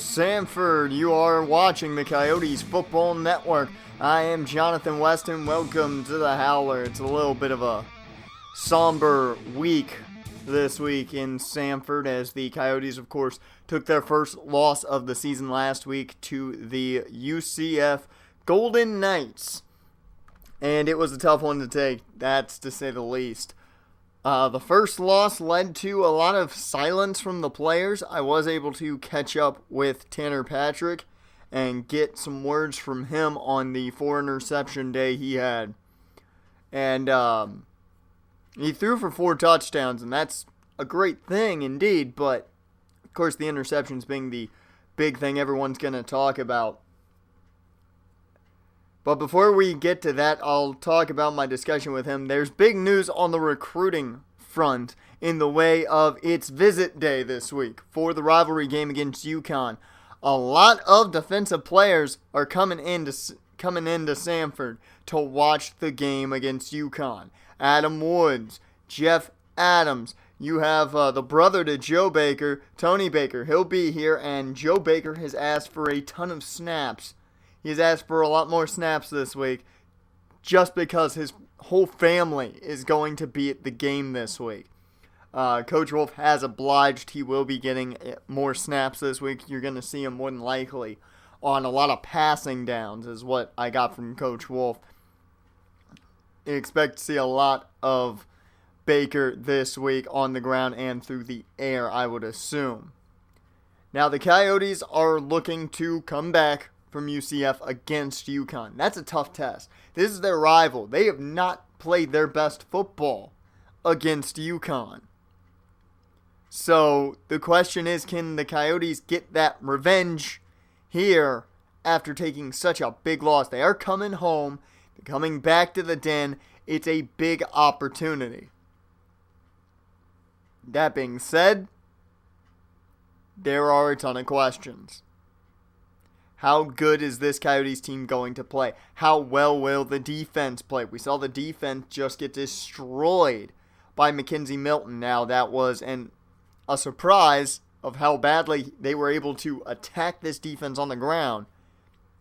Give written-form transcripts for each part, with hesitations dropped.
Sanford. You are watching the Coyotes Football Network. I am Jonathan Weston. Welcome to the Howler. It's a little bit of a somber week this week in Sanford as the Coyotes, of course, took their first loss of the season last week to the UCF Golden Knights. And it was a tough one to take, that's to say the least. The first loss led to a lot of silence from the players. I was able to catch up with Tanner Patrick and get some words from him on the 4-interception day he had. And he threw for 4 touchdowns, and that's a great thing indeed. But, of course, the interceptions being the big thing everyone's going to talk about. But before we get to that, I'll talk about my discussion with him. There's big news on the recruiting front in the way of its visit day this week for the rivalry game against UConn. A lot of defensive players are coming into Sanford to watch the game against UConn. Adam Woods, Jeff Adams. You have the brother to Joe Baker, Tony Baker. He'll be here, and Joe Baker has asked for a ton of snaps. He's asked for a lot more snaps this week just because his whole family is going to be at the game this week. Coach Wolf has obliged. He will be getting more snaps this week. You're going to see him more than likely on a lot of passing downs is what I got from Coach Wolf. You expect to see a lot of Baker this week on the ground and through the air, I would assume. Now, the Coyotes are looking to come back from UCF against UConn. That's a tough test. This is their rival. They have not played their best football against UConn. So the question is, can the Coyotes get that revenge here after taking such a big loss? They are coming home. They're coming back to the Den. It's a big opportunity. That being said, there are a ton of questions. How good is this Coyotes team going to play? How well will the defense play? We saw the defense just get destroyed by Mackenzie Milton. Now, that was a surprise of how badly they were able to attack this defense on the ground.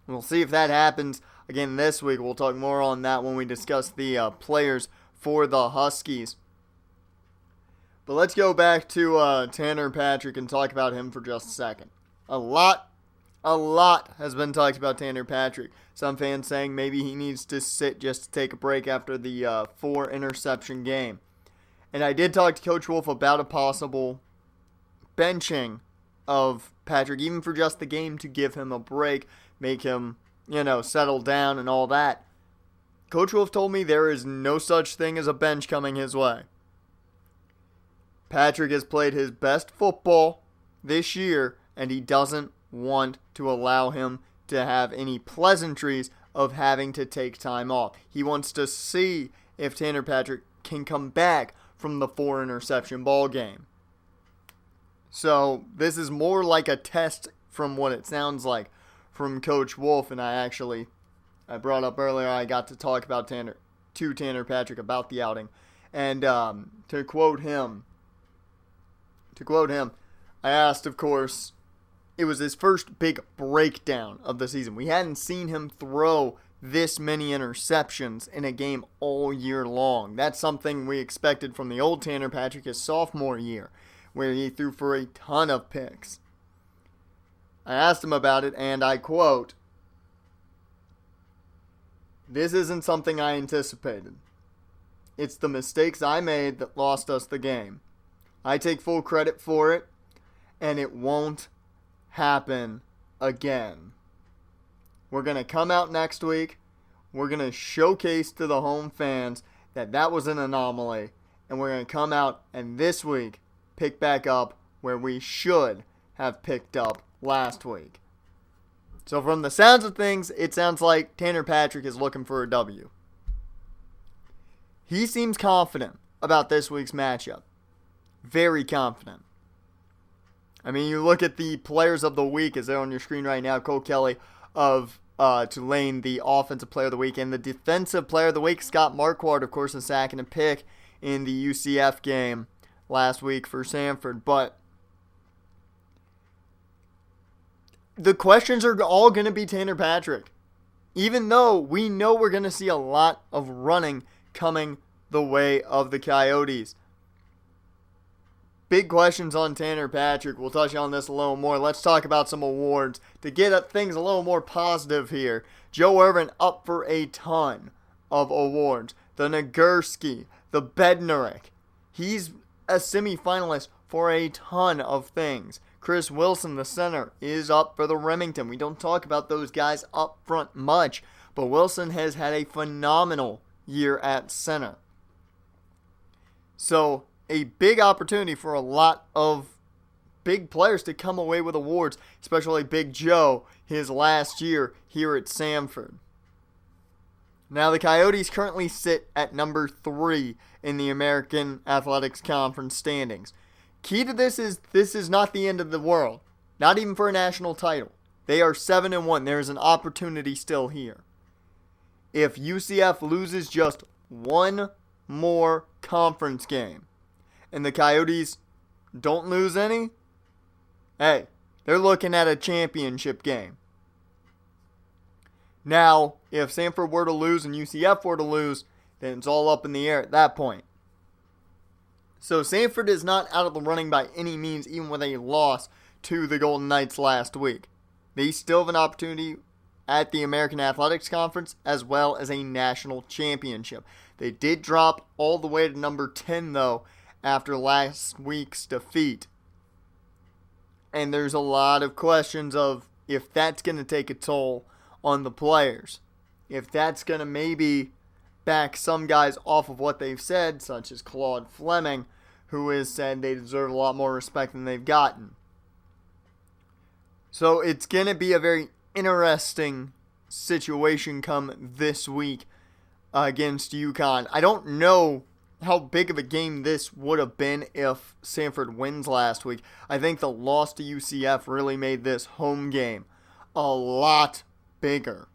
We'll see if that happens again this week. We'll talk more on that when we discuss the players for the Huskies. But let's go back to Tanner Patrick and talk about him for just a second. A lot has been talked about Tanner Patrick. Some fans saying maybe he needs to sit just to take a break after the 4-interception game. And I did talk to Coach Wolf about a possible benching of Patrick, even for just the game, to give him a break, make him, settle down and all that. Coach Wolf told me there is no such thing as a bench coming his way. Patrick has played his best football this year, and he doesn't want to allow him to have any pleasantries of having to take time off. He wants to see if Tanner Patrick can come back from the 4-interception ball game. So this is more like a test from what it sounds like from Coach Wolf, and I brought up earlier I got to talk about Tanner Patrick about the outing, and to quote him, I asked, of course, it was his first big breakdown of the season. We hadn't seen him throw this many interceptions in a game all year long. That's something we expected from the old Tanner Patrick his sophomore year, where he threw for a ton of picks. I asked him about it, and I quote, "This isn't something I anticipated. It's the mistakes I made that lost us the game. I take full credit for it, and it won't happen again. We're going to come out next week. We're going to showcase to the home fans that was an anomaly. And we're going to come out and this week pick back up where we should have picked up last week." So from the sounds of things, it sounds like Tanner Patrick is looking for a W. He seems confident about this week's matchup. Very confident. I mean, you look at the players of the week as they're on your screen right now. Cole Kelly of Tulane, the offensive player of the week. And the defensive player of the week, Scott Marquardt, of course, a sack and a pick in the UCF game last week for Sanford. But the questions are all going to be Tanner Patrick. Even though we know we're going to see a lot of running coming the way of the Coyotes. Big questions on Tanner Patrick. We'll touch on this a little more. Let's talk about some awards to get things a little more positive here. Joe Irvin up for a ton of awards. The Nagurski, the Bednarik. He's a semifinalist for a ton of things. Chris Wilson, the center, is up for the Remington. We don't talk about those guys up front much, but Wilson has had a phenomenal year at center. So, a big opportunity for a lot of big players to come away with awards, especially Big Joe, his last year here at Sanford. Now, the Coyotes currently sit at number 3 in the American Athletics Conference standings. Key to this is not the end of the world, not even for a national title. They are 7-1. There is an opportunity still here. If UCF loses just one more conference game, and the Coyotes don't lose any, hey, they're looking at a championship game. Now, if Sanford were to lose and UCF were to lose, then it's all up in the air at that point. So Sanford is not out of the running by any means, even with a loss to the Golden Knights last week. They still have an opportunity at the American Athletics Conference as well as a national championship. They did drop all the way to number 10, though, after last week's defeat. And there's a lot of questions of if that's going to take a toll on the players. If that's going to maybe back some guys off of what they've said, such as Claude Fleming, who has said they deserve a lot more respect than they've gotten. So it's going to be a very interesting situation come this week against UConn. I don't know how big of a game this would have been if Sanford wins last week. I think the loss to UCF really made this home game a lot bigger.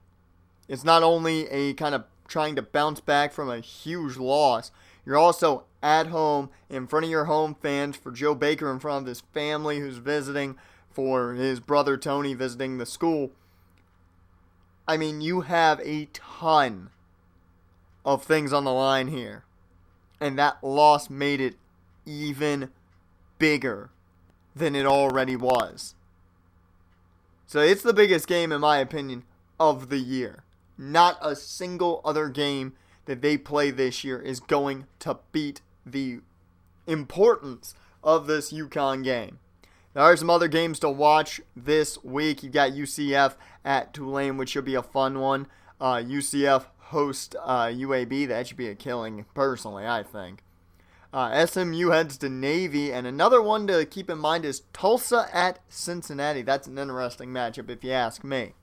It's not only a kind of trying to bounce back from a huge loss, you're also at home in front of your home fans, for Joe Baker in front of his family who's visiting, for his brother Tony visiting the school. I mean, you have a ton of things on the line here. And that loss made it even bigger than it already was. So it's the biggest game, in my opinion, of the year. Not a single other game that they play this year is going to beat the importance of this UConn game. There are some other games to watch this week. You've got UCF at Tulane, which should be a fun one. UCF host UAB. That should be a killing, personally, I think. SMU heads to Navy, and another one to keep in mind is Tulsa at Cincinnati. That's an interesting matchup, if you ask me.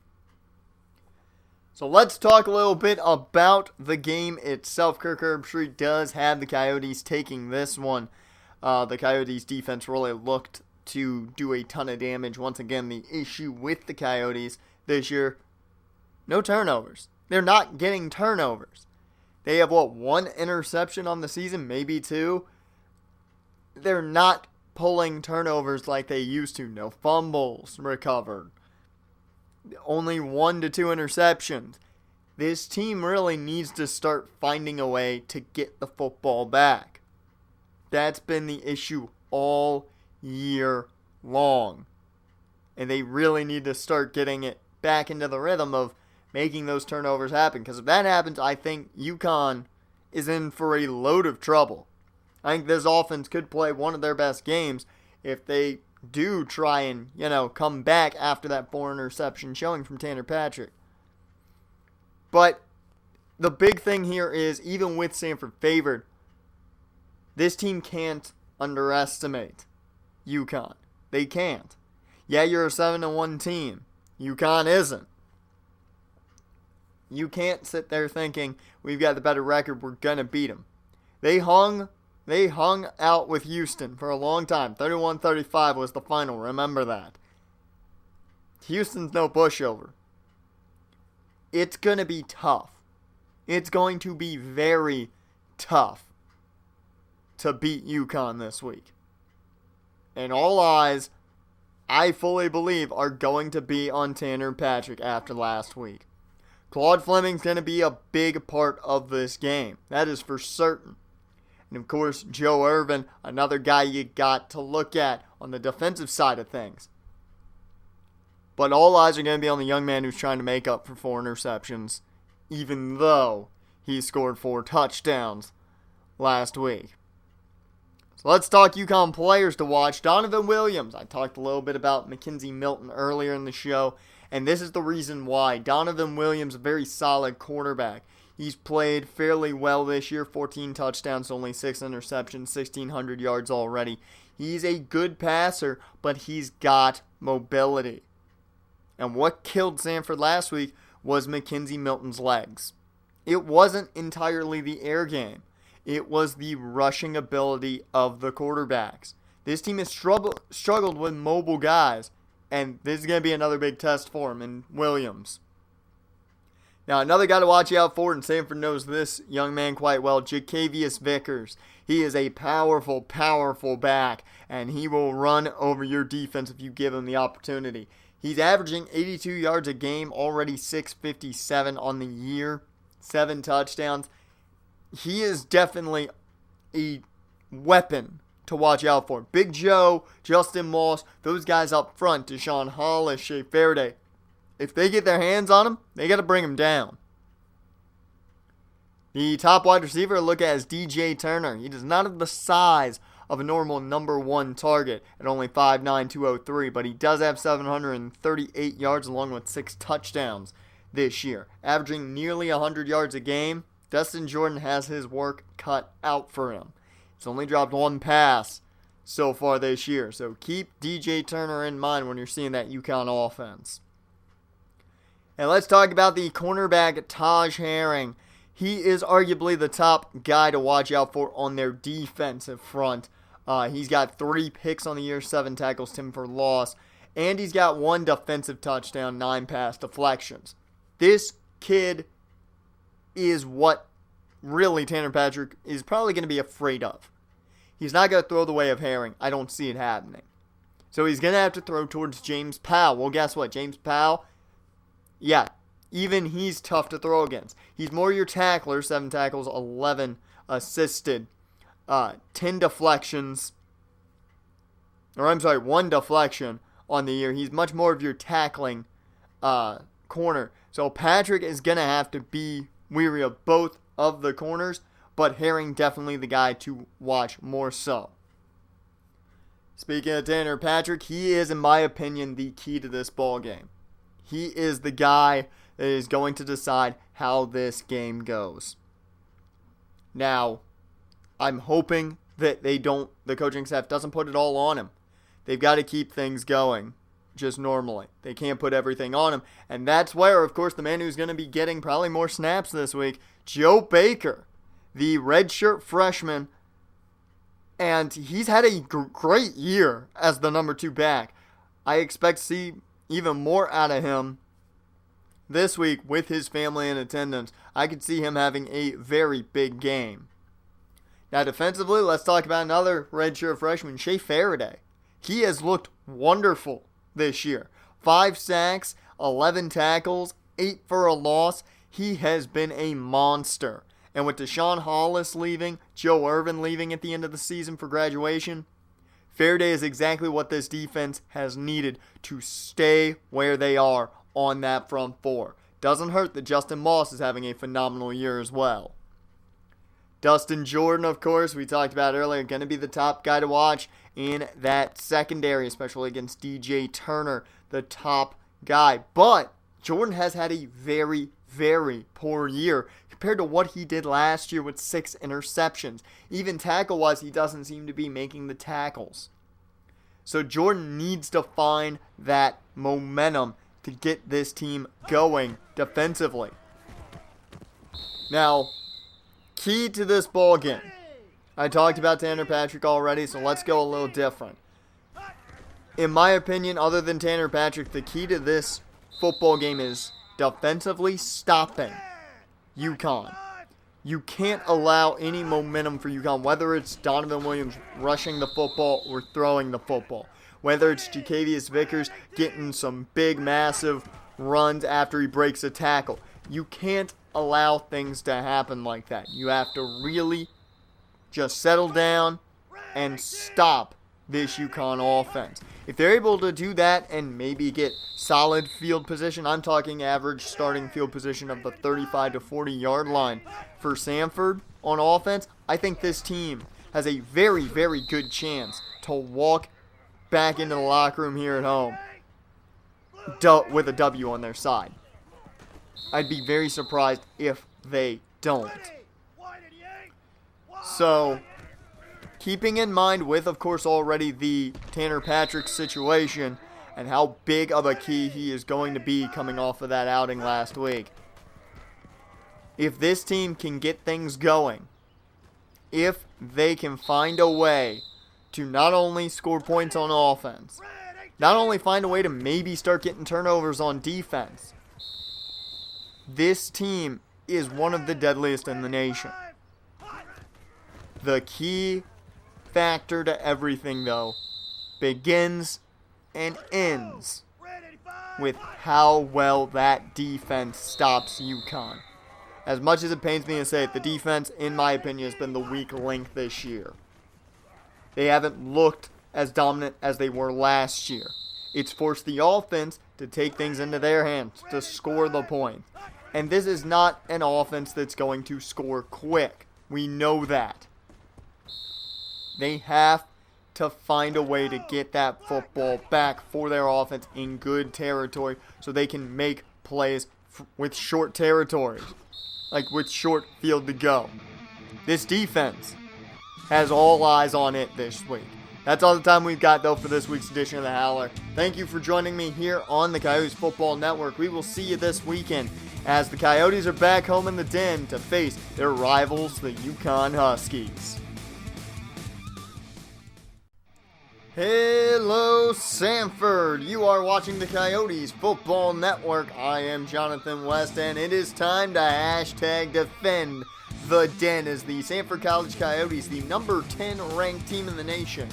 So let's talk a little bit about the game itself. Kirk Herbstreit does have the Coyotes taking this one. The Coyotes defense really looked to do a ton of damage. Once again, the issue with the Coyotes this year, no turnovers. They're not getting turnovers. They have, one interception on the season, maybe 2. They're not pulling turnovers like they used to. No fumbles recovered. Only 1 to 2 interceptions. This team really needs to start finding a way to get the football back. That's been the issue all year long. And they really need to start getting it back into the rhythm of making those turnovers happen. Because if that happens, I think UConn is in for a load of trouble. I think this offense could play one of their best games if they do try and, come back after that 4 interception showing from Tanner Patrick. But the big thing here is, even with Sanford favored, this team can't underestimate UConn. They can't. Yeah, you're a 7-1 team. UConn isn't. You can't sit there thinking, we've got the better record, we're going to beat them. They hung out with Houston for a long time. 31-35 was the final, remember that. Houston's no pushover. It's going to be tough. It's going to be very tough to beat UConn this week. And all eyes, I fully believe, are going to be on Tanner Patrick after last week. Claude Fleming's going to be a big part of this game. That is for certain. And of course, Joe Irvin, another guy you got to look at on the defensive side of things. But all eyes are going to be on the young man who's trying to make up for 4 interceptions, even though he scored 4 touchdowns last week. So let's talk UConn players to watch. Donovan Williams. I talked a little bit about McKenzie Milton earlier in the show, and this is the reason why. Donovan Williams, a very solid quarterback. He's played fairly well this year, 14 touchdowns, only 6 interceptions, 1,600 yards already. He's a good passer, but he's got mobility. And what killed Sanford last week was McKenzie Milton's legs. It wasn't entirely the air game. It was the rushing ability of the quarterbacks. This team has struggled with mobile guys, and this is going to be another big test for him in Williams. Now, another guy to watch out for, and Sanford knows this young man quite well, Jacavius Vickers. He is a powerful, powerful back, and he will run over your defense if you give him the opportunity. He's averaging 82 yards a game, already 657 on the year, 7 touchdowns. He is definitely a weapon to watch out for. Big Joe, Justin Moss, those guys up front, Deshaun Hollis, Shea Faraday. If they get their hands on him, they got to bring him down. The top wide receiver to look at is DJ Turner. He does not have the size of a normal number 1 target at only 5'9", 203, but he does have 738 yards along with 6 touchdowns this year, averaging nearly 100 yards a game. Dustin Jordan has his work cut out for him. He's only dropped 1 pass so far this year, so keep DJ Turner in mind when you're seeing that UConn offense. And let's talk about the cornerback, Taj Herring. He is arguably the top guy to watch out for on their defensive front. He's got 3 picks on the year, 7 tackles, 10 for loss, and he's got 1 defensive touchdown, 9 pass deflections. This kid is what really Tanner Patrick is probably going to be afraid of. He's not going to throw the way of Herring. I don't see it happening. So he's going to have to throw towards James Powell. Well, guess what? James Powell, yeah, even he's tough to throw against. He's more your tackler, 7 tackles, 11 assisted, 10 deflections, 1 deflection on the year. He's much more of your tackling corner. So Patrick is going to have to be weary of both of the corners, but Herring definitely the guy to watch more so. Speaking of Tanner Patrick, he is, in my opinion, the key to this ball game. He is the guy that is going to decide how this game goes. Now, I'm hoping that the coaching staff doesn't put it all on him. They've got to keep things going just normally. They can't put everything on him. And that's where, of course, the man who's going to be getting probably more snaps this week, Joe Baker, the redshirt freshman. And he's had a great year as the number 2 back. I expect to see even more out of him this week with his family in attendance. I could see him having a very big game. Now defensively, let's talk about another redshirt freshman, Shea Faraday. He has looked wonderful this year. 5 sacks, 11 tackles, 8 for a loss. He has been a monster. And with Deshaun Hollis leaving, Joe Irvin leaving at the end of the season for graduation, Faraday is exactly what this defense has needed to stay where they are on that front 4. Doesn't hurt that Justin Moss is having a phenomenal year as well. Dustin Jordan, of course, we talked about earlier, going to be the top guy to watch in that secondary, especially against DJ Turner, the top guy. But Jordan has had a very, very poor year compared to what he did last year with 6 interceptions. Even tackle-wise, he doesn't seem to be making the tackles. So Jordan needs to find that momentum to get this team going defensively. Now, key to this ball game. I talked about Tanner Patrick already, so let's go a little different. In my opinion, other than Tanner Patrick, the key to this football game is defensively stopping UConn. You can't allow any momentum for UConn, whether it's Donovan Williams rushing the football or throwing the football. whether it's Jacavius Vickers getting some big, massive runs after he breaks a tackle. You can't allow things to happen like that. You have to really just settle down and stop this UConn offense. If they're able to do that and maybe get solid field position, I'm talking average starting field position of the 35 to 40 yard line for Sanford on offense, I think this team has a very, very good chance to walk back into the locker room here at home with a W on their side. I'd be very surprised if they don't. So, keeping in mind with, of course, already the Tanner Patrick situation and how big of a key he is going to be coming off of that outing last week, if this team can get things going, if they can find a way to not only score points on offense, not only find a way to maybe start getting turnovers on defense, this team is one of the deadliest in the nation. The key factor to everything, though, begins and ends with how well that defense stops UConn. As much as it pains me to say it, the defense, in my opinion, has been the weak link this year. They haven't looked as dominant as they were last year. It's forced the offense to take things into their hands, to score the points. And this is not an offense that's going to score quick. We know that. They have to find a way to get that football back for their offense in good territory so they can make plays with short territories, like with short field to go. This defense has all eyes on it this week. That's all the time we've got, though, for this week's edition of The Howler. Thank you for joining me here on the Coyotes Football Network. We will see you this weekend as the Coyotes are back home in the Den to face their rivals, the UConn Huskies. Hello, Sanford. You are watching the Coyotes Football Network. I am Jonathan West, and it is time to hashtag defend the Den as the Sanford College Coyotes, the number 10 ranked team in the nation,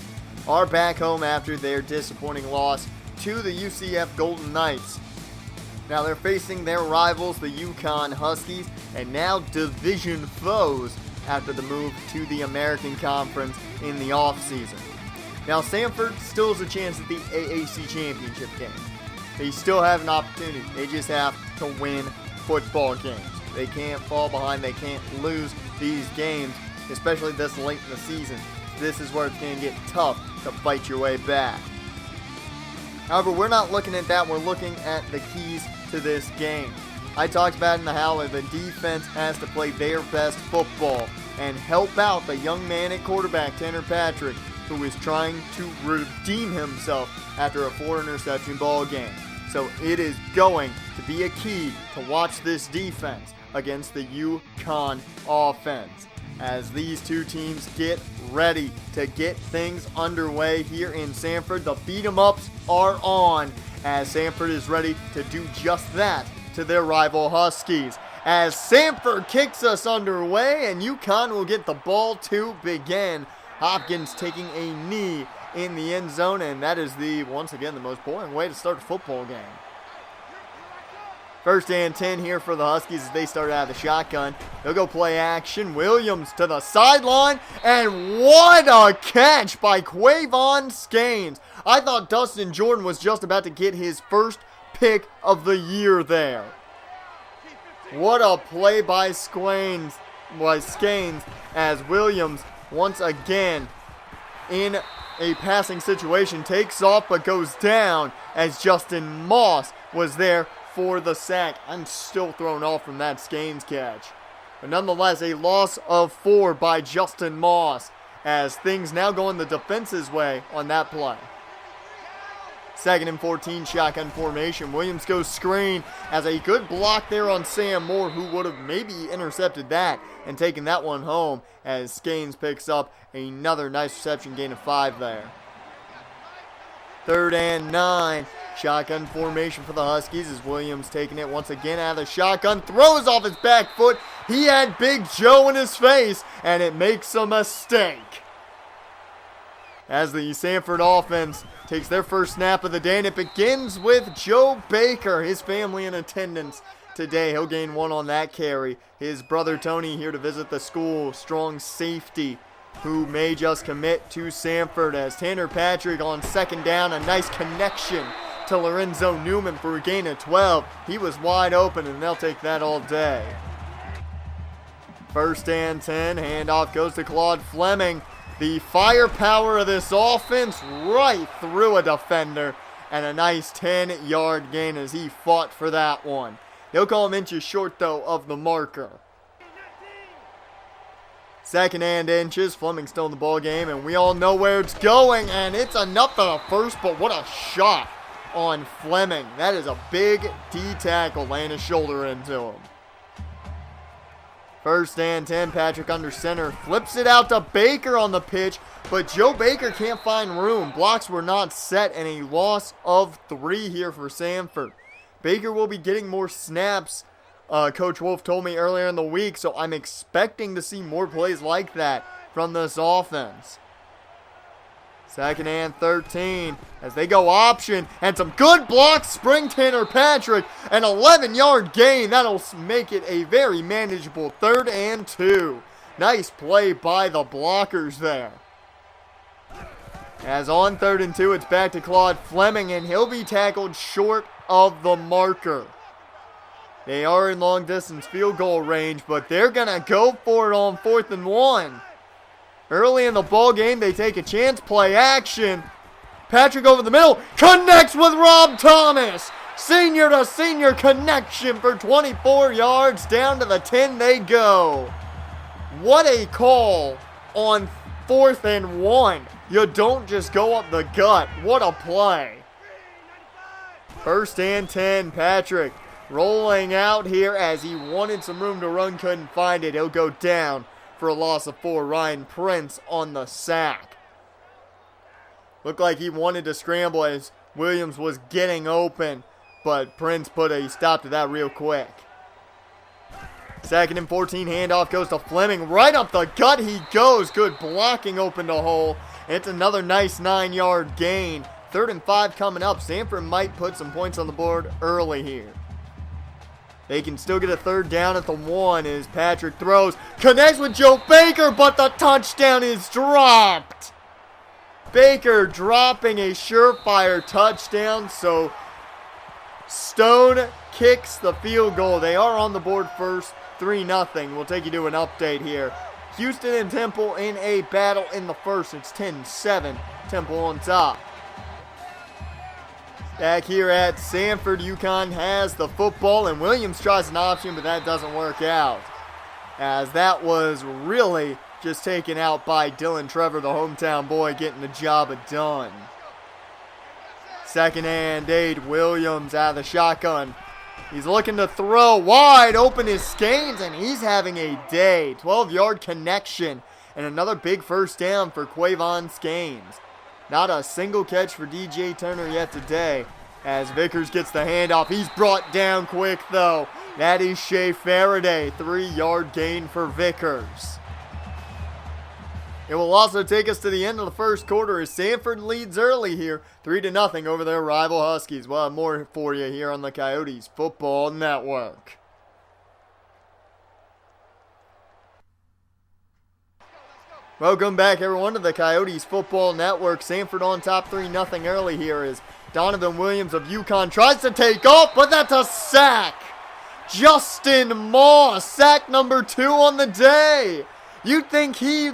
are back home after their disappointing loss to the UCF Golden Knights. Now they're facing their rivals, the UConn Huskies, and now division foes after the move to the American Conference in the offseason. Now Sanford still has a chance at the AAC Championship game. They still have an opportunity. They just have to win football games. They can't fall behind. They can't lose these games, especially this late in the season. This is where it's going to get tough to fight your way back. However, we're not looking at that. We're looking at the keys to this game. I talked about in the Howler, the defense has to play their best football and help out the young man at quarterback, Tanner Patrick, who is trying to redeem himself after a 4-interception ball game. So it is going to be a key to watch this defense against the UConn offense as these two teams get ready to get things underway here in Sanford. The beat-em-ups are on as Sanford is ready to do just that to their rival Huskies. As Sanford kicks us underway and UConn will get the ball to begin. Hopkins taking a knee in the end zone, and that is once again the most boring way to start a football game. First and 10 here for the Huskies as they start out of the shotgun. They'll go play action. Williams to the sideline, and what a catch by Quavon Skanes. I thought Dustin Jordan was just about to get his first pick of the year there. What a play by Skanes as Williams once again in a passing situation takes off but goes down as Justin Moss was there for the sack. I'm still thrown off from that Skanes catch. But nonetheless, a loss of 4 by Justin Moss as things now go in the defense's way on that play. 2nd and 14, shotgun formation. Williams goes screen as a good block there on Sam Moore, who would have maybe intercepted that and taken that one home as Skanes picks up another nice reception, gain of 5 there. 3rd and 9, shotgun formation for the Huskies as Williams taking it once again out of the shotgun, throws off his back foot. He had Big Joe in his face, and it makes a mistake. as the Sanford offense takes their first snap of the day, and it begins with Joe Baker, his family in attendance today. He'll gain one on that carry. His brother Tony here to visit the school, strong safety, who may just commit to Sanford, as Tanner Patrick on second down, a nice connection to Lorenzo Newman for a gain of 12. He was wide open, and they'll take that all day. First and 10, handoff goes to Claude Fleming. The firepower of this offense right through a defender, and a nice 10-yard gain as he fought for that one. He'll call him inches short, though, of the marker. Second and inches, Fleming still in the ball game, and we all know where it's going, and it's enough for the first, but what a shot on Fleming. That is a big D tackle, laying his shoulder into him. First and 10, Patrick under center, flips it out to Baker on the pitch, but Joe Baker can't find room. Blocks were not set, and a loss of 3 here for Sanford. Baker will be getting more snaps, Coach Wolf told me earlier in the week, so I'm expecting to see more plays like that from this offense. Second and 13 as they go option, and some good blocks. Spring Tanner Patrick, an 11-yard gain. That'll make it a very manageable 3rd and 2. Nice play by the blockers there. As on 3rd and 2, it's back to Claude Fleming, and he'll be tackled short of the marker. They are in long distance field goal range, but they're going to go for it on 4th and 1. Early in the ball game, they take a chance, play action. Patrick over the middle, connects with Rob Thomas. Senior to senior connection for 24 yards. Down to the 10 they go. What a call on 4th and 1. You don't just go up the gut. What a play. First and 10, Patrick rolling out here as he wanted some room to run, couldn't find it. He'll go down for a loss of 4. Ryan Prince on the sack. Looked like he wanted to scramble as Williams was getting open, but Prince put a stop to that real quick. Second and 14, handoff goes to Fleming. Right up the gut he goes. Good blocking, opened a hole. And it's another nice 9-yard gain. 3rd and 5 coming up. Sanford might put some points on the board early here. They can still get a 3rd down at the 1 as Patrick throws. Connects with Joe Baker, but the touchdown is dropped. Baker dropping a surefire touchdown, so Stone kicks the field goal. They are on the board first, 3-0. We'll take you to an update here. Houston and Temple in a battle in the first. It's 10-7. Temple on top. Back here at Sanford, UConn has the football, and Williams tries an option, but that doesn't work out, as that was really just taken out by Dylan Trevor, the hometown boy, getting the job done. Second and 8, Williams out of the shotgun. He's looking to throw wide open is Skanes, and he's having a day. 12-yard connection, and another big first down for Quavon Skanes. Not a single catch for DJ Turner yet today, as Vickers gets the handoff. He's brought down quick, though. That is Shea Faraday. 3-yard gain for Vickers. It will also take us to the end of the first quarter as Sanford leads early here, 3-0 over their rival Huskies. We'll have more for you here on the Coyotes Football Network. Welcome back, everyone, to the Coyotes Football Network. Sanford on top 3-0 early here as Donovan Williams of UConn tries to take off, but that's a sack. Justin Moss, sack number 2 on the day. You'd think he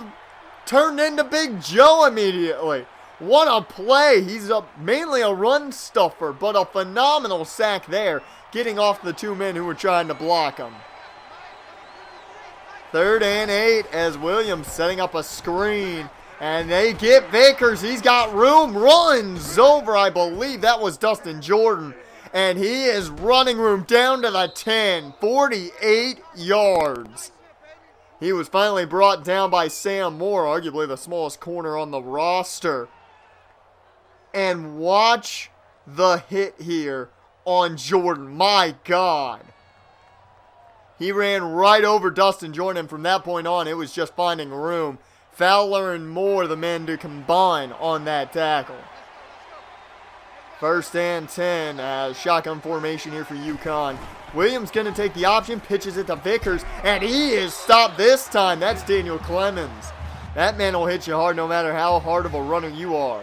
turned into Big Joe immediately. What a play. He's mainly a run stuffer, but a phenomenal sack there, getting off the 2 men who were trying to block him. 3rd and 8 as Williams setting up a screen. And they get Vickers. He's got room. Runs over, I believe that was Dustin Jordan. And he is running room down to the 10. 48 yards. He was finally brought down by Sam Moore, arguably the smallest corner on the roster. And watch the hit here on Jordan. My God. He ran right over Dustin Jordan. From that point on, it was just finding room. Fowler and Moore, the men to combine on that tackle. 1st and 10, shotgun formation here for UConn. Williams going to take the option, pitches it to Vickers, and he is stopped this time. That's Daniel Clemens. That man will hit you hard no matter how hard of a runner you are.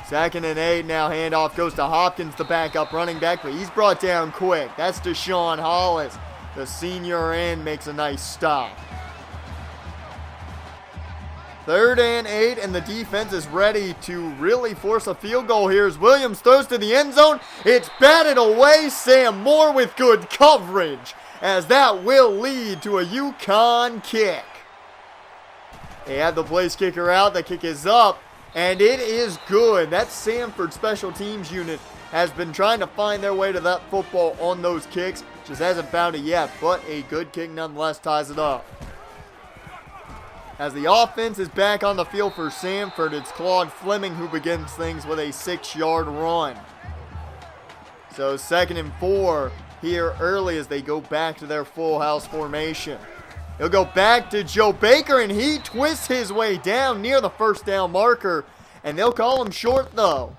2nd and 8, now handoff goes to Hopkins, the backup running back, but he's brought down quick. That's Deshaun Hollis. The senior end makes a nice stop. 3rd and 8, and the defense is ready to really force a field goal here as Williams throws to the end zone. It's batted away. Sam Moore with good coverage, as that will lead to a UConn kick. They have the place kicker out. The kick is up, and it is good. That Sanford special teams unit has been trying to find their way to that football on those kicks. Just hasn't found it yet, but a good kick nonetheless ties it up. As the offense is back on the field for Sanford, it's Claude Fleming who begins things with a 6-yard run. So 2nd and 4 here early as they go back to their full house formation. He'll go back to Joe Baker, and he twists his way down near the 1st down marker, and they'll call him short though.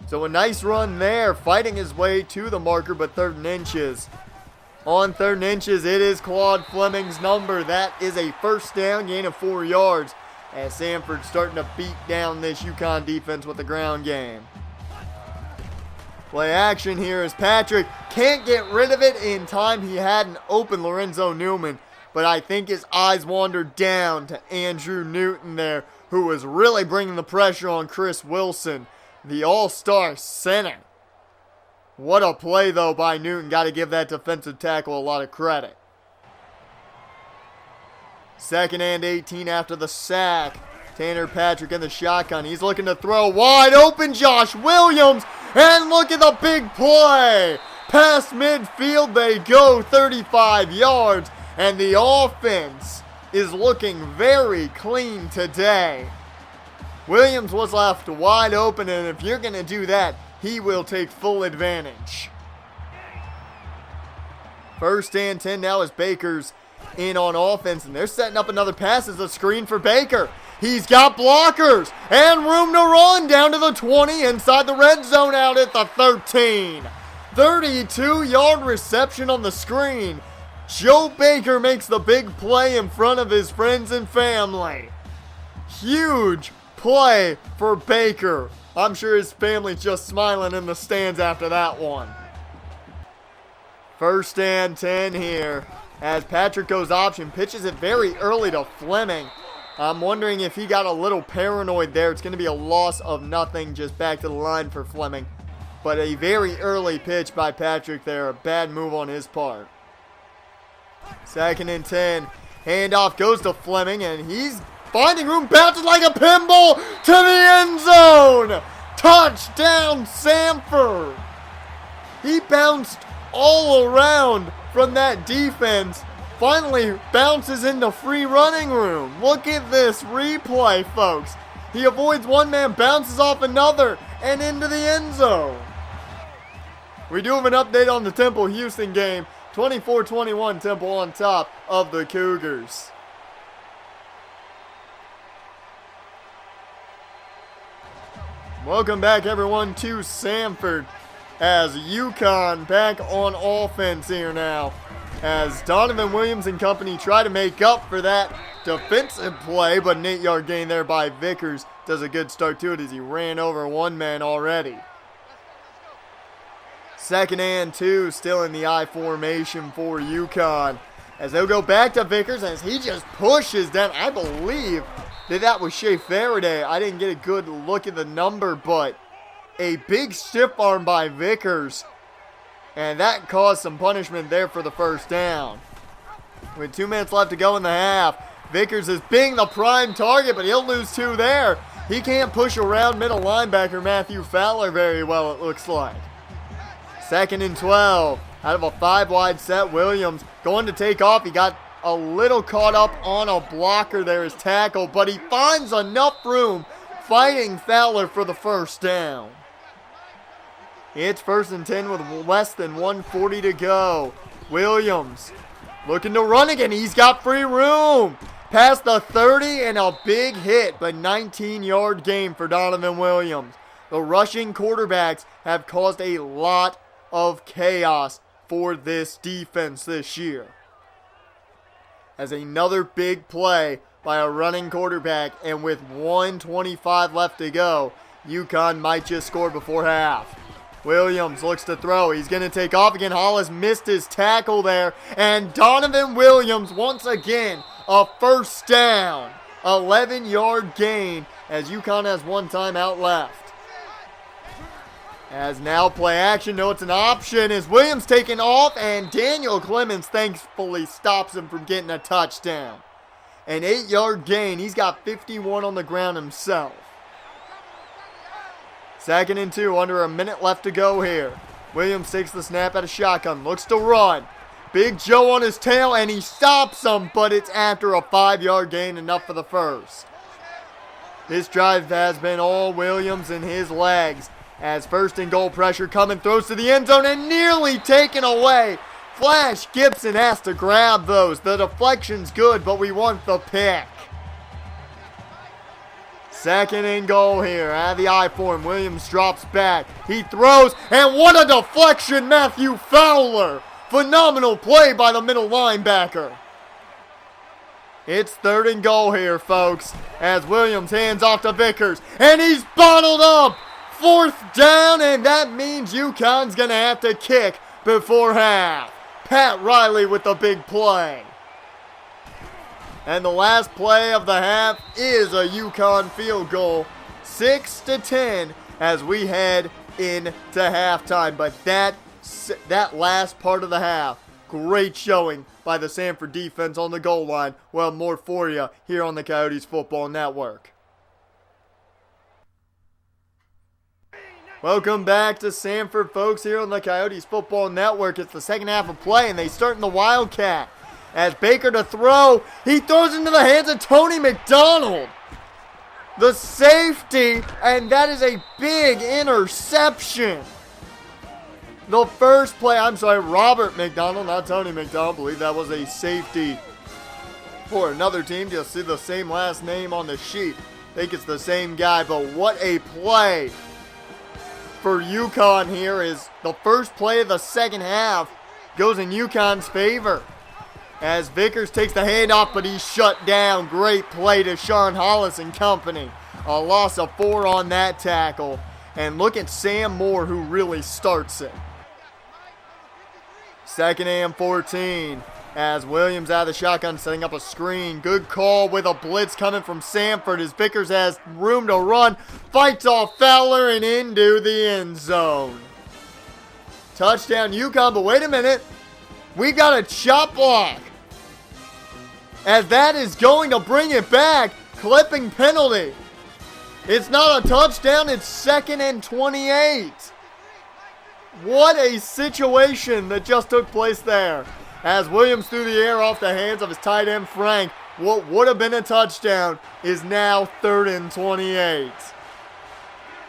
So a nice run there, fighting his way to the marker, but 3rd and inches. On 3rd and inches, it is Claude Fleming's number. That is a 1st down, gain of 4 yards, as Sanford's starting to beat down this UConn defense with the ground game. Play action here as Patrick can't get rid of it in time. He had an open Lorenzo Newman, but I think his eyes wandered down to Andrew Newton there, who was really bringing the pressure on Chris Wilson, the all-star center. What a play, though, by Newton. Got to give that defensive tackle a lot of credit. 2nd and 18 after the sack. Tanner Patrick in the shotgun. He's looking to throw wide open. Josh Williams. And look at the big play. Past midfield they go, 35 yards. And the offense is looking very clean today. Williams was left wide open, and if you're going to do that, he will take full advantage. 1st and 10 now as Baker's in on offense, and they're setting up another pass as a screen for Baker. He's got blockers and room to run down to the 20 inside the red zone out at the 13. 32-yard reception on the screen. Joe Baker makes the big play in front of his friends and family. Huge play for Baker. I'm sure his family's just smiling in the stands after that one. 1st and 10 here as Patrick goes option, pitches it very early to Fleming. I'm wondering if he got a little paranoid there. It's going to be a loss of nothing, just back to the line for Fleming. But a very early pitch by Patrick there, a bad move on his part. 2nd and 10, handoff goes to Fleming, and he's finding room, bounces like a pinball to the end zone. Touchdown, Sanford. He bounced all around from that defense. Finally bounces into free running room. Look at this replay, folks. He avoids one man, bounces off another, and into the end zone. We do have an update on the Temple-Houston game. 24-21, Temple on top of the Cougars. Welcome back, everyone, to Sanford as UConn back on offense here now. As Donovan Williams and company try to make up for that defensive play, but an 8-yard gain there by Vickers does a good start to it as he ran over one man already. 2nd and 2, still in the I formation for UConn. As they'll go back to Vickers as he just pushes down, I believe that was Shea Faraday. I didn't get a good look at the number, but a big stiff arm by Vickers. And that caused some punishment there for the 1st down. With 2 minutes left to go in the half, Vickers is being the prime target, but he'll lose 2 there. He can't push around middle linebacker Matthew Fowler very well, it looks like. 2nd and 12. Out of a 5-wide set, Williams going to take off. He got a little caught up on a blocker there, his tackle, but he finds enough room fighting Fowler for the 1st down. It's 1st and 10 with less than 1:40 to go. Williams looking to run again. He's got free room. past the 30 and a big hit, but 19-yard gain for Donovan Williams. The rushing quarterbacks have caused a lot of chaos for this defense this year. As another big play by a running quarterback, and with 1:25 left to go, UConn might just score before half. Williams looks to throw. He's going to take off again. Hollis missed his tackle there. And Donovan Williams, once again, a first down. 11-yard gain as UConn has one timeout left. As now play action. No, it's an option. As Williams taken off, and Daniel Clemens thankfully stops him from getting a touchdown. An 8-yard gain. He's got 51 on the ground himself. 2nd and 2, under a minute left to go here. Williams takes the snap at a shotgun, looks to run. Big Joe on his tail, and he stops him, but it's after a 5-yard gain, enough for the first. This drive has been all Williams and his legs, as 1st and goal pressure coming, throws to the end zone and nearly taken away. Flash Gibson has to grab those. The deflection's good, but we want the pick. 2nd and goal here at the I form. Williams drops back. He throws, and what a deflection, Matthew Fowler. Phenomenal play by the middle linebacker. It's 3rd and goal here, folks, as Williams hands off to Vickers, and he's bottled up. 4th down, and that means UConn's going to have to kick before half. Pat Riley with the big play. And the last play of the half is a UConn field goal, 6-10 as we head into halftime. But that last part of the half, great showing by the Sanford defense on the goal line. Well, more for you here on the Coyotes Football Network. Welcome back to Sanford, folks, here on the Coyotes Football Network. It's the second half of play, and they start in the Wildcat. As Baker to throw, he throws into the hands of Tony McDonald. The safety, and that is a big interception. The first play, Robert McDonald, not Tony McDonald. I believe that was a safety for another team. Just see the same last name on the sheet. I think it's the same guy, but what a play for UConn here. Is the first play of the second half goes in UConn's favor. As Vickers takes the handoff, but he's shut down. Great play to Sean Hollis and company. A loss of 4 on that tackle. And look at Sam Moore, who really starts it. 2nd and 14. As Williams out of the shotgun, setting up a screen. Good call with a blitz coming from Sanford as Vickers has room to run. Fights off Fowler and into the end zone. Touchdown UConn, but wait a minute. We got a chop block. As that is going to bring it back. Clipping penalty. It's not a touchdown. It's 2nd and 28. What a situation that just took place there. As Williams threw the air off the hands of his tight end Frank. What would have been a touchdown is now 3rd and 28.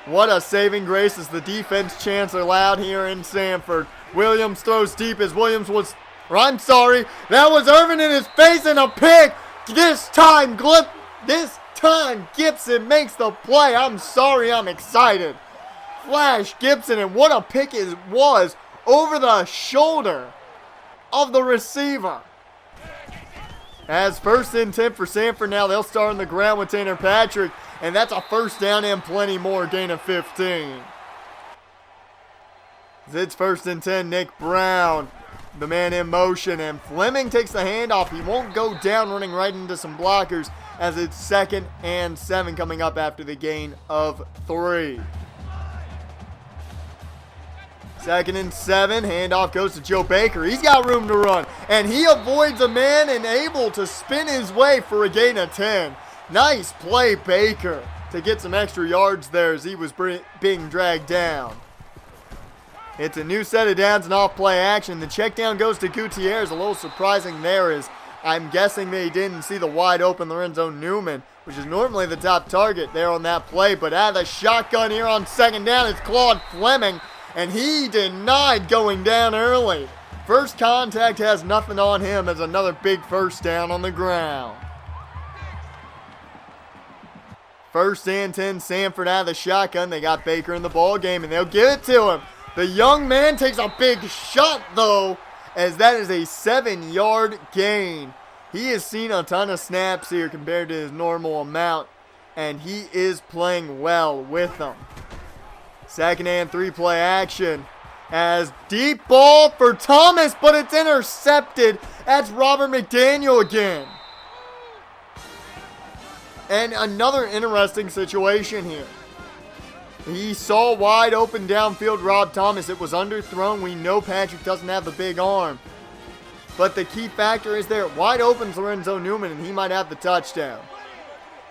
What a saving grace as the defense chants allowed here in Sanford. Williams throws deep as Williams was... that was Irvin in his face and a pick. This time Gibson makes the play. I'm excited. Flash Gibson, and what a pick it was over the shoulder of the receiver. As 1st and 10 for Sanford now, they'll start on the ground with Tanner Patrick, and that's a 1st down and plenty more, gain of 15. It's 1st and 10, Nick Brown. The man in motion, and Fleming takes the handoff. He won't go down, running right into some blockers, as it's 2nd and 7 coming up after the gain of 3. 2nd and 7, handoff goes to Joe Baker. He's got room to run, and he avoids a man and able to spin his way for a gain of 10. Nice play, Baker, to get some extra yards there as he was being dragged down. It's a new set of downs and off-play action. The check down goes to Gutierrez. A little surprising there is I'm guessing they didn't see the wide open Lorenzo Newman, which is normally the top target there on that play. But out of the shotgun here on 2nd down, it's Claude Fleming, and he denied going down early. First contact has nothing on him as another big 1st down on the ground. First and 10, Sanford out of the shotgun. They got Baker in the ball game, and they'll give it to him. The young man takes a big shot, though, as that is a 7-yard gain. He has seen a ton of snaps here compared to his normal amount, and he is playing well with them. Second and 3 play action. As deep ball for Thomas, but it's intercepted. That's Robert McDaniel again. And another interesting situation here. He saw wide open downfield Rob Thomas. It was underthrown. We know Patrick doesn't have the big arm. But the key factor is there. Wide open Lorenzo Newman, and he might have the touchdown.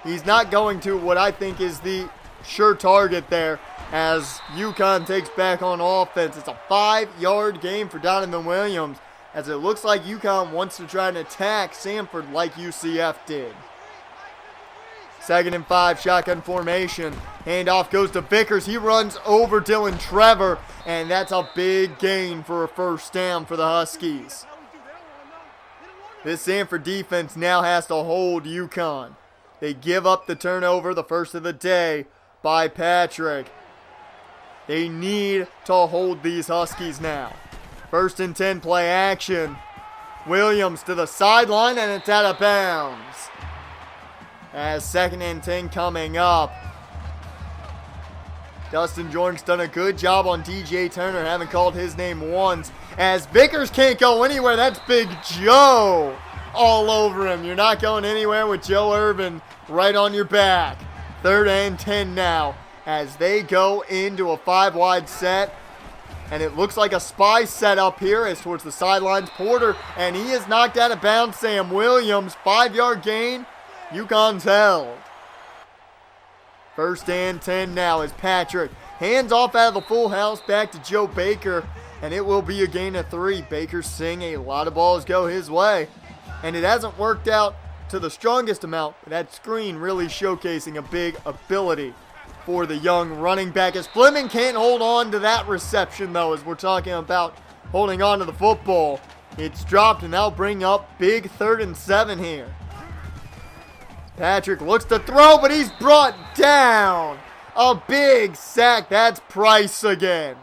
He's not going to what I think is the sure target there as UConn takes back on offense. It's a 5-yard gain for Donovan Williams as it looks like UConn wants to try and attack Sanford like UCF did. Second and 5, shotgun formation. Handoff goes to Vickers. He runs over Dylan Trevor, and that's a big gain for a first down for the Huskies. This Sanford defense now has to hold UConn. They give up the turnover, the first of the day, by Patrick. They need to hold these Huskies now. First and 10, play action. Williams to the sideline, and it's out of bounds. As second and 10 coming up. Dustin Jordan's done a good job on DJ Turner, haven't called his name once. As Vickers can't go anywhere, that's Big Joe all over him. You're not going anywhere with Joe Irvin right on your back. Third and 10 now as they go into a 5-wide set. And it looks like a spy set up here as towards the sidelines. Porter, and he is knocked out of bounds. Sam Williams, 5-yard gain. UConn's held. First and 10 now as Patrick hands off out of the full house back to Joe Baker, and it will be a gain of 3. Baker's seeing a lot of balls go his way, and it hasn't worked out to the strongest amount, but that screen really showcasing a big ability for the young running back as Fleming can't hold on to that reception, though, as we're talking about holding on to the football. It's dropped, and that'll bring up big 3rd and 7 here. Patrick looks to throw, but he's brought down. A big sack. That's Price again.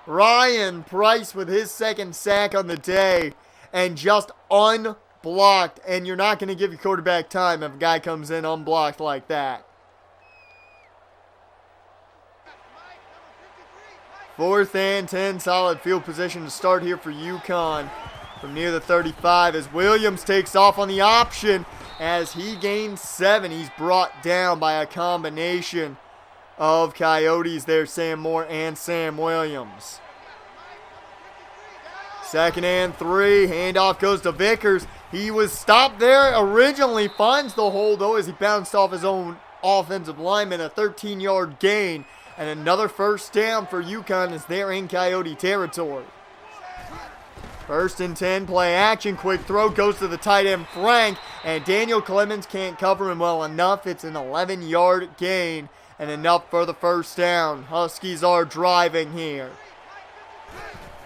Ryan Price with his second sack on the day and just unblocked. And you're not going to give your quarterback time if a guy comes in unblocked like that. 4th and 10, solid field position to start here for UConn from near the 35 as Williams takes off on the option. As he gains 7, he's brought down by a combination of Coyotes there, Sam Moore and Sam Williams. Second and 3, handoff goes to Vickers. He was stopped there originally, finds the hole though as he bounced off his own offensive lineman, a 13-yard gain. And another first down for UConn as they're in Coyote territory. First and 10, play action, quick throw, goes to the tight end Frank, and Daniel Clemens can't cover him well enough. It's an 11-yard gain and enough for the first down. Huskies are driving here.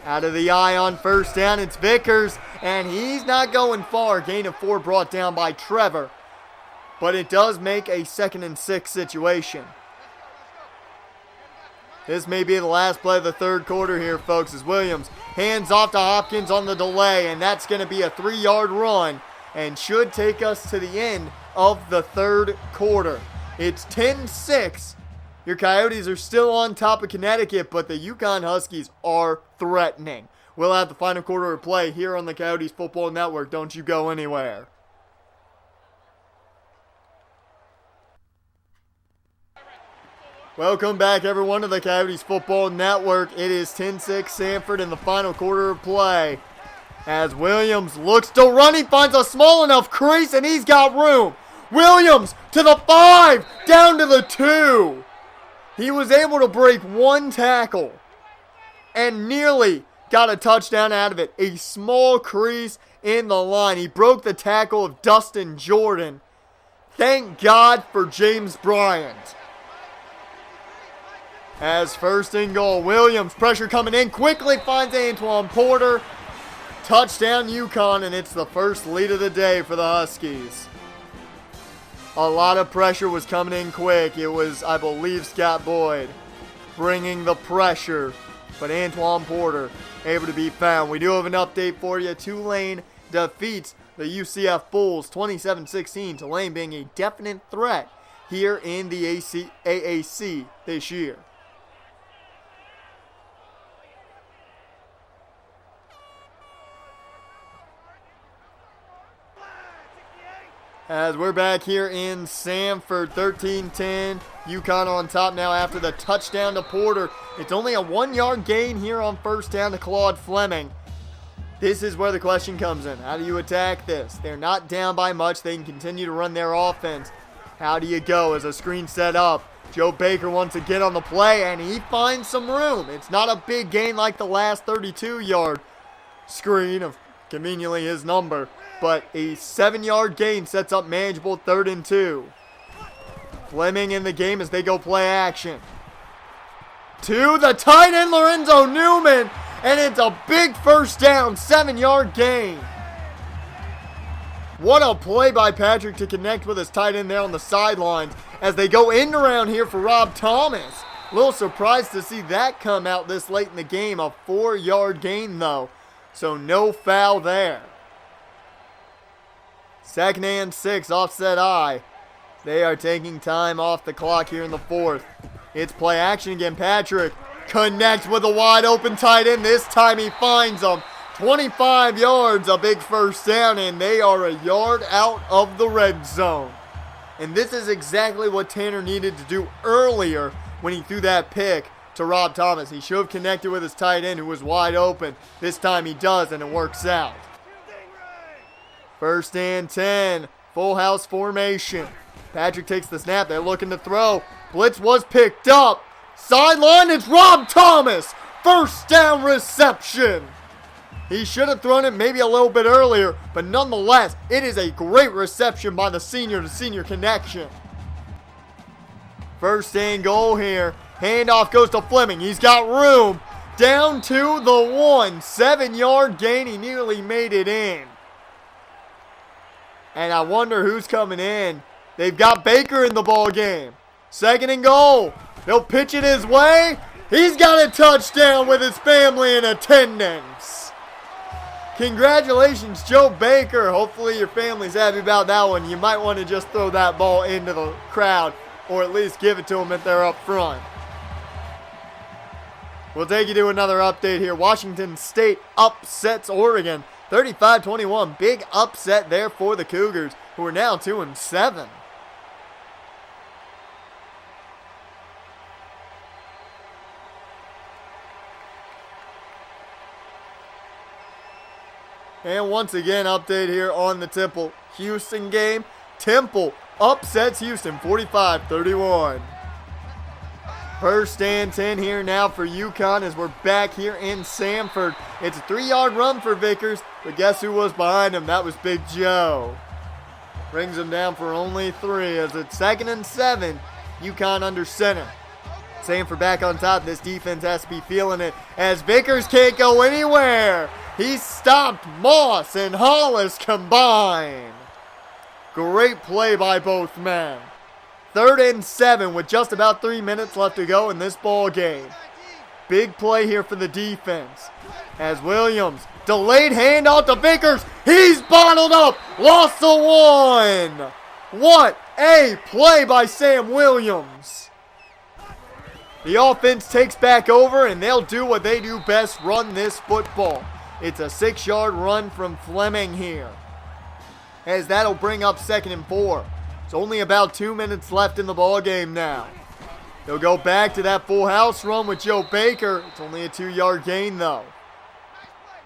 Out of the eye on first down, it's Vickers, and he's not going far. Gain of 4 brought down by Trevor, but it does make a 2nd and 6 situation. This may be the last play of the third quarter here, folks, as Williams hands off to Hopkins on the delay, and that's going to be a 3-yard run and should take us to the end of the third quarter. It's 10-6. Your Coyotes are still on top of Connecticut, but the UConn Huskies are threatening. We'll have the final quarter of play here on the Coyotes Football Network. Don't you go anywhere. Welcome back, everyone, to the Coyotes Football Network. It is 10-6 Sanford in the final quarter of play. As Williams looks to run, he finds a small enough crease, and he's got room. Williams to the 5, down to the 2. He was able to break 1 tackle and nearly got a touchdown out of it. A small crease in the line. He broke the tackle of Dustin Jordan. Thank God for James Bryant. As first and goal, Williams, pressure coming in, quickly finds Antoine Porter. Touchdown UConn, and it's the first lead of the day for the Huskies. A lot of pressure was coming in quick. It was, I believe, Scott Boyd bringing the pressure, but Antoine Porter able to be found. We do have an update for you. Tulane defeats the UCF Bulls 27-16. Tulane being a definite threat here in the AAC this year. As we're back here in Sanford, 13-10. UConn on top now after the touchdown to Porter. It's only a 1-yard gain here on first down to Claude Fleming. This is where the question comes in. How do you attack this? They're not down by much. They can continue to run their offense. How do you go as a screen set up? Joe Baker wants to get on the play, and he finds some room. It's not a big gain like the last 32-yard screen of conveniently his number, but a 7-yard gain sets up manageable 3rd and 2. Fleming in the game as they go play action. To the tight end, Lorenzo Newman, and it's a big first down, 7-yard gain. What a play by Patrick to connect with his tight end there on the sidelines as they go end around here for Rob Thomas. A little surprised to see that come out this late in the game. A 4-yard gain though, so no foul there. 2nd and 6, offset I. They are taking time off the clock here in the 4th. It's play action again. Patrick connects with a wide open tight end. This time he finds him. 25 yards, a big first down, and they are a yard out of the red zone. And this is exactly what Tanner needed to do earlier when he threw that pick to Rob Thomas. He should have connected with his tight end who was wide open. This time he does, and it works out. 1st and 10, full house formation. Patrick takes the snap. They're looking to throw. Blitz was picked up. Sideline, it's Rob Thomas. First down reception. He should have thrown it maybe a little bit earlier, but nonetheless, it is a great reception by the senior to senior connection. 1st and goal here. Handoff goes to Fleming. He's got room. Down to the 1. 7-yard gain. He nearly made it in. And I wonder who's coming in. They've got Baker in the ball game. 2nd and goal. They'll pitch it his way. He's got a touchdown with his family in attendance. Congratulations, Joe Baker. Hopefully your family's happy about that one. You might want to just throw that ball into the crowd or at least give it to them if they're up front. We'll take you to another update here. Washington State upsets Oregon 35-21. Big upset there for the Cougars, who are now 2-7. And once again, update here on the Temple-Houston game. Temple upsets Houston 45-31. 1st and 10 here now for UConn as we're back here in Sanford. It's a 3-yard run for Vickers, but guess who was behind him? That was Big Joe. Brings him down for only 3 as it's 2nd and 7. UConn under center. Sanford back on top. This defense has to be feeling it as Vickers can't go anywhere. He stopped Moss and Hollis combined. Great play by both men. 3rd and 7 with just about 3 minutes left to go in this ball game. Big play here for the defense. As Williams, delayed handoff to Vickers. He's bottled up. Lost the 1. What a play by Sam Williams. The offense takes back over and they'll do what they do best, run this football. It's a 6-yard run from Fleming here. As that'll bring up 2nd and 4. It's only about 2 minutes left in the ball game now. They'll go back to that full house run with Joe Baker. It's only a 2-yard gain though.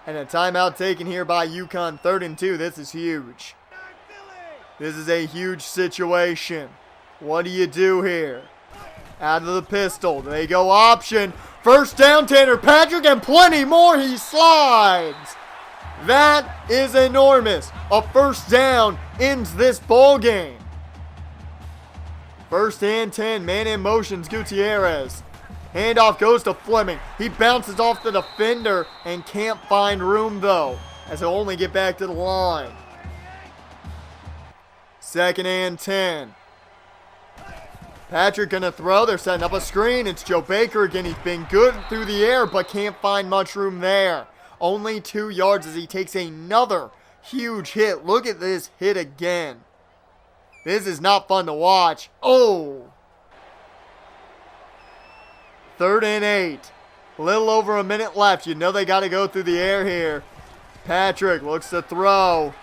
And a timeout taken here by UConn. 3rd and 2. This is huge. This is a huge situation. What do you do here? Out of the pistol. They go option. First down, Tanner Patrick, and plenty more. He slides. That is enormous. A first down ends this ball game. 1st and 10. Man in motions, Gutierrez. Handoff goes to Fleming. He bounces off the defender and can't find room though, as he'll only get back to the line. 2nd and 10. Patrick gonna throw. They're setting up a screen. It's Joe Baker again. He's been good through the air, but can't find much room there. Only 2 yards as he takes another huge hit. Look at this hit again. This is not fun to watch. Oh! 3rd and 8. A little over a minute left. You know they got to go through the air here. Patrick looks to throw.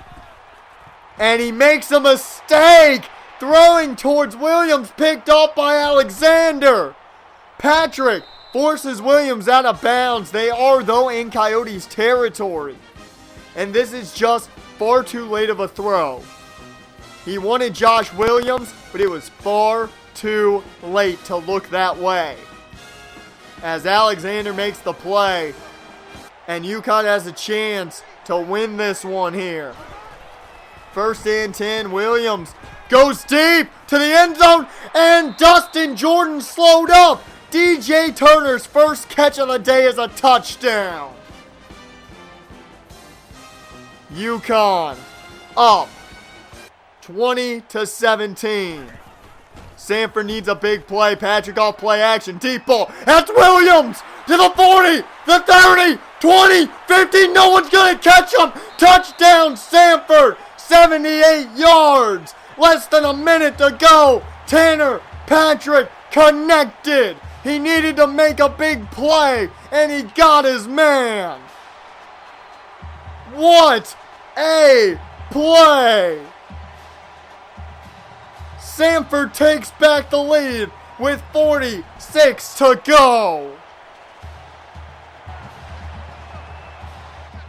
And he makes a mistake! Throwing towards Williams, picked off by Alexander. Patrick forces Williams out of bounds. They are, though, in Coyotes territory. And this is just far too late of a throw. He wanted Josh Williams, but it was far too late to look that way. As Alexander makes the play, and UConn has a chance to win this one here. 1st and 10, Williams goes deep to the end zone, and Dustin Jordan slowed up. DJ Turner's first catch of the day is a touchdown. UConn up 20-17. Sanford needs a big play. Patrick off play action. Deep ball. That's Williams to the 40, the 30, 20, 50. No one's going to catch him. Touchdown, Sanford. 78 yards. Less than a minute to go. Tanner Patrick connected. He needed to make a big play, and he got his man. What a play. Sanford takes back the lead with 46 to go.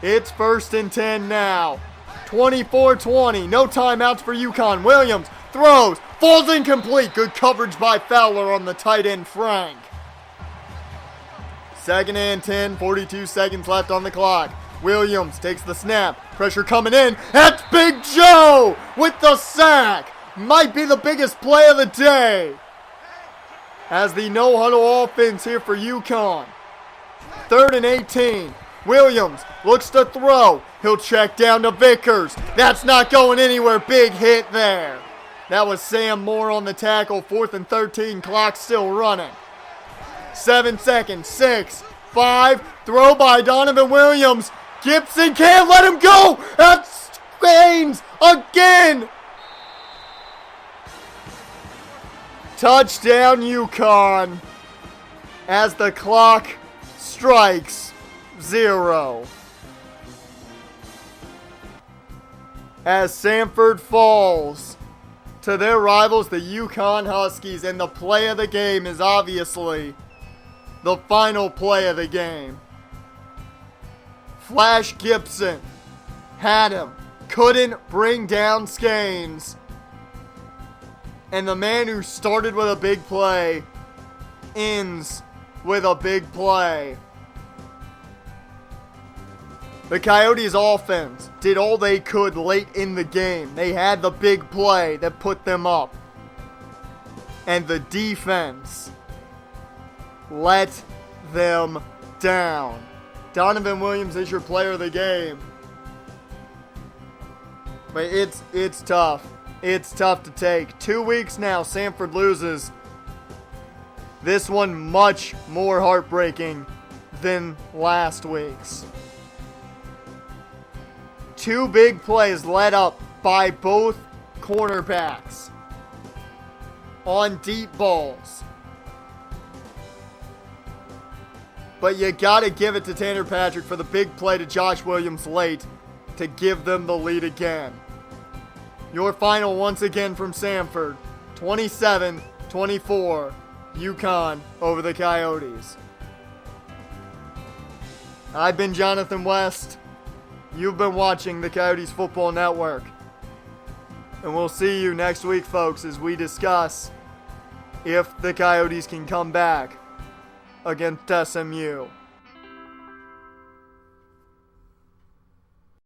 It's 1st and 10 now. 24-20. No timeouts for UConn. Williams throws. Falls incomplete. Good coverage by Fowler on the tight end Frank. 2nd and 10. 42 seconds left on the clock. Williams takes the snap. Pressure coming in. That's Big Joe with the sack. Might be the biggest play of the day. As the no-huddle offense here for UConn. 3rd and 18. Williams looks to throw. He'll check down to Vickers. That's not going anywhere. Big hit there. That was Sam Moore on the tackle. 4th and 13. Clock still running. 7 seconds. 6, 5. Throw by Donovan Williams. Gibson can't let him go. That's Gaines again. Touchdown UConn as the clock strikes 0. As Sanford falls to their rivals, the UConn Huskies, and the play of the game is obviously the final play of the game. Flash Gibson had him, couldn't bring down Skanes. And the man who started with a big play ends with a big play. The Coyotes offense did all they could late in the game. They had the big play that put them up. And the defense let them down. Donovan Williams is your player of the game. But it's tough. It's tough to take. 2 weeks now, Sanford loses. This one much more heartbreaking than last week's. 2 big plays led up by both cornerbacks on deep balls. But you gotta give it to Tanner Patrick for the big play to Josh Williams late to give them the lead again. Your final once again from Sanford, 27-24, UConn over the Coyotes. I've been Jonathan West. You've been watching the Coyotes Football Network. And we'll see you next week, folks, as we discuss if the Coyotes can come back against SMU.